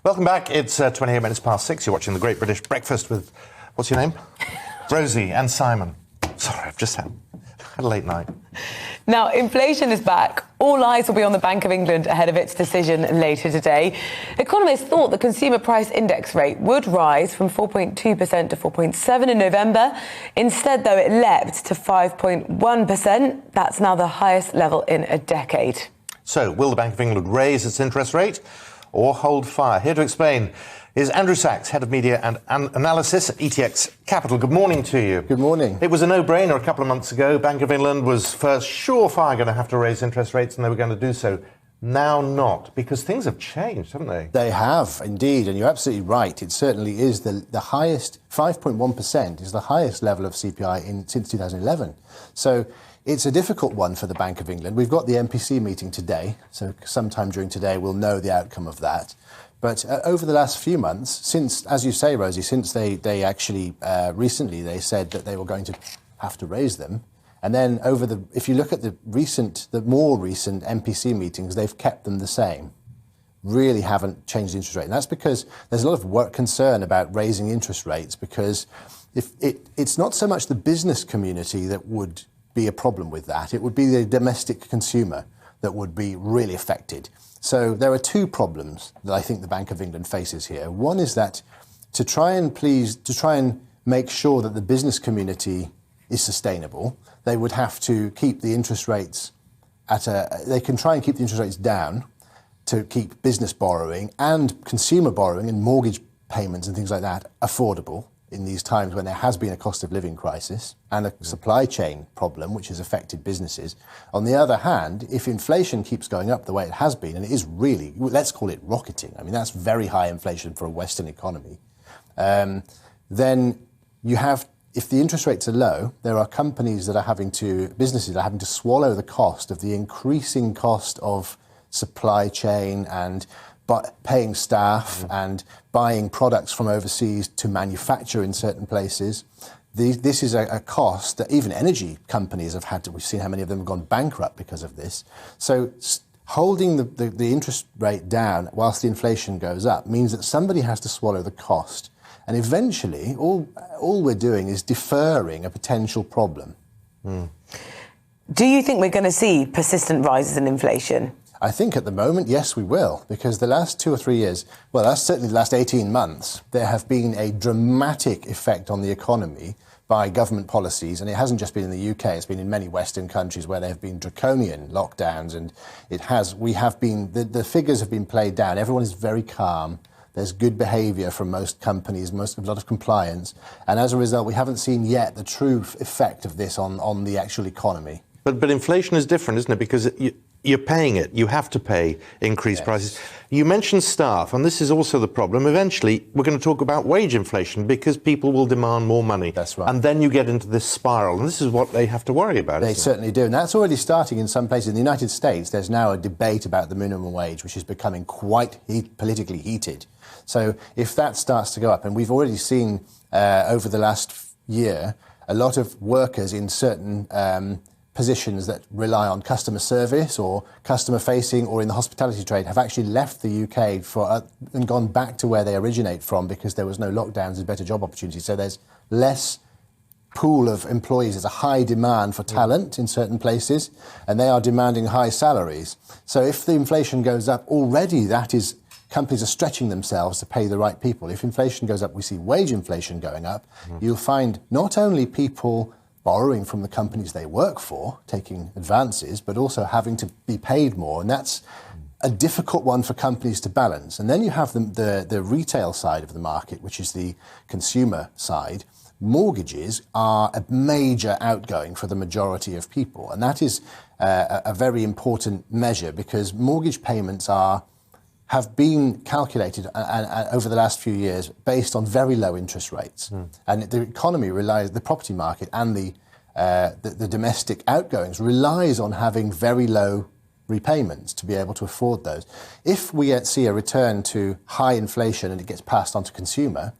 Welcome back. It's 28 minutes past 6. You're watching The Great British Breakfast with, what's your name? Rosie and Simon. Sorry, I've just had a late night. Now, inflation is back. All eyes will be on the Bank of England ahead of its decision later today. Economists thought the consumer price index rate would rise from 4.2% to 4.7% in November. Instead, though, it leapt to 5.1%. That's now the highest level in a decade. So, will the Bank of England raise its interest rate or hold fire? Here to explain is Andrew Sachs, Head of Media and Analysis at ETX Capital. Good morning to you. Good morning. It was a no-brainer a couple of months ago. Bank of England was first surefire going to have to raise interest rates, and they were going to do so. Now not, because things have changed, haven't they? They have, indeed, and you're absolutely right. It certainly is the highest, 5.1% is the highest level of CPI since 2011. So it's a difficult one for the Bank of England. We've got the MPC meeting today, so sometime during today we'll know the outcome of that. But over the last few months, since, as you say, Rosie, since they actually recently they said that they were going to have to raise them, and then if you look at the more recent MPC meetings, they've kept them the same. Really haven't changed the interest rate, and that's because there's a lot of concern about raising interest rates, because it's not so much the business community that would be a problem with that; it would be the domestic consumer that would be really affected. So there are two problems that I think the Bank of England faces here. One is that to try and make sure that the business community is sustainable, they would have to keep the interest rates they can try and keep the interest rates down to keep business borrowing and consumer borrowing and mortgage payments and things like that affordable in these times when there has been a cost of living crisis and a supply chain problem which has affected businesses. On the other hand, if inflation keeps going up the way it has been, and it is really, let's call it rocketing, I mean, that's very high inflation for a Western economy, then you have, if the interest rates are low, there are businesses that are having to swallow the cost of the increasing cost of supply chain and paying staff and buying products from overseas to manufacture in certain places. This is a cost that even energy companies have had to, we've seen how many of them have gone bankrupt because of this. So holding the interest rate down whilst the inflation goes up means that somebody has to swallow the cost. And eventually, all we're doing is deferring a potential problem. Do you think we're going to see persistent rises in inflation? I think at the moment, yes, we will, because the last 2 or 3 years, well, that's certainly the last 18 months, there have been a dramatic effect on the economy by government policies, and it hasn't just been in the UK, it's been in many Western countries where there have been draconian lockdowns, and the figures have been played down. Everyone is very calm. There's good behaviour from most companies, a lot of compliance, and as a result, we haven't seen yet the true effect of this on the actual economy. But inflation is different, isn't it? Because you're paying it. You have to pay increased prices. You mentioned staff, and this is also the problem. Eventually, we're going to talk about wage inflation because people will demand more money. That's right. And then you get into this spiral, and this is what they have to worry about. They certainly do, and that's already starting in some places. In the United States, there's now a debate about the minimum wage, which is becoming quite politically heated. So if that starts to go up, and we've already seen over the last year, a lot of workers in certain positions that rely on customer service or customer facing or in the hospitality trade have actually left the UK and gone back to where they originate from because there was no lockdowns and better job opportunities. So there's less pool of employees. There's a high demand for talent in certain places, and they are demanding high salaries. So if the inflation goes up, already companies are stretching themselves to pay the right people. If inflation goes up, we see wage inflation going up. You'll find not only people borrowing from the companies they work for, taking advances, but also having to be paid more. And that's a difficult one for companies to balance. And then you have the retail side of the market, which is the consumer side. Mortgages are a major outgoing for the majority of people. And that is a very important measure because mortgage payments have been calculated over the last few years based on very low interest rates. And the economy the property market and the domestic outgoings relies on having very low repayments to be able to afford those. If we see a return to high inflation and it gets passed on to consumer,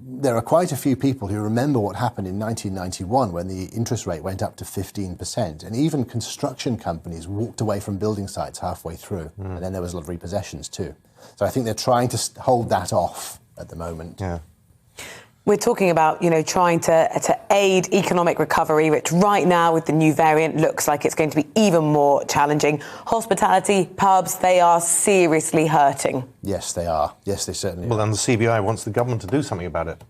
there are quite a few people who remember what happened in 1991 when the interest rate went up to 15%, and even construction companies walked away from building sites halfway through, and then there was a lot of repossessions too. So I think they're trying to hold that off at the moment. Yeah. We're talking about, trying to aid economic recovery, which right now with the new variant looks like it's going to be even more challenging. Hospitality, pubs, they are seriously hurting. Yes, they are. Yes, they certainly are. Well, and the CBI wants the government to do something about it.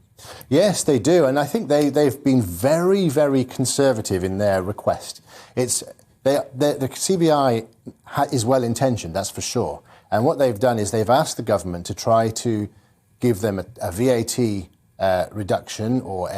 Yes, they do. And I think they've been very, very conservative in their request. The CBI is well-intentioned, that's for sure. And what they've done is they've asked the government to try to give them a VAT reduction or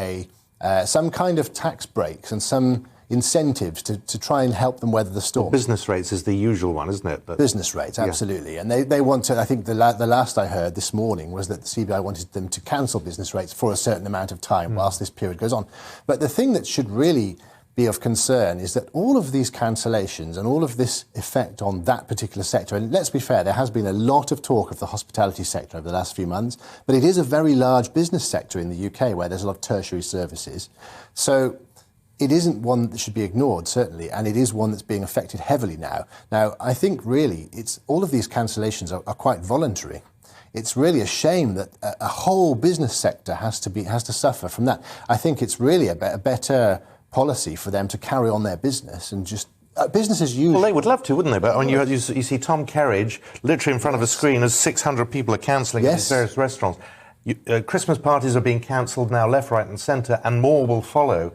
some kind of tax breaks and some incentives to try and help them weather the storm. Well, business rates is the usual one, isn't it? Business rates, absolutely. Yeah. And they want to, I think the last I heard this morning was that the CBI wanted them to cancel business rates for a certain amount of time whilst this period goes on. But the thing that should really be of concern is that all of these cancellations and all of this effect on that particular sector, and let's be fair, there has been a lot of talk of the hospitality sector over the last few months, but it is a very large business sector in the UK where there's a lot of tertiary services. So it isn't one that should be ignored, certainly, and it is one that's being affected heavily now. Now, I think really all of these cancellations are quite voluntary. It's really a shame that a whole business sector has to suffer from that. I think it's really a better policy for them to carry on their business and just business as usual. Well, they would love to, wouldn't they? But when you see Tom Kerridge literally in front of a screen as 600 people are cancelling at these various restaurants. Christmas parties are being cancelled now, left, right and centre, and more will follow.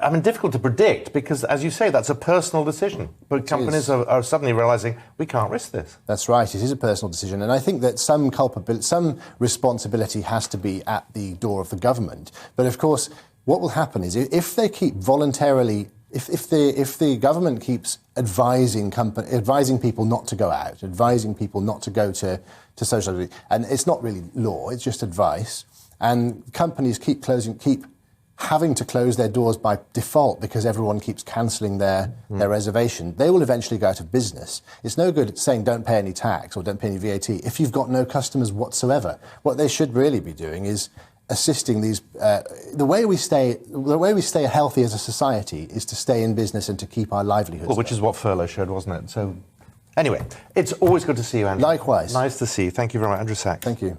I mean, difficult to predict because, as you say, that's a personal decision. But companies are suddenly realising we can't risk this. That's right. It is a personal decision. And I think that some responsibility has to be at the door of the government. But, of course, what will happen is if they keep voluntarily, if the government keeps advising people not to go out, advising people not to go to social activity, and it's not really law, it's just advice, and companies keep having to close their doors by default because everyone keeps cancelling their reservation, they will eventually go out of business. It's no good saying don't pay any tax or don't pay any VAT if you've got no customers whatsoever. What they should really be doing is assisting these. The way we stay healthy as a society is to stay in business and to keep our livelihoods. Well, which is what furlough showed, wasn't it? So, anyway, it's always good to see you, Andrew. Likewise. Nice to see you. Thank you very much, Andrew Sachs. Thank you.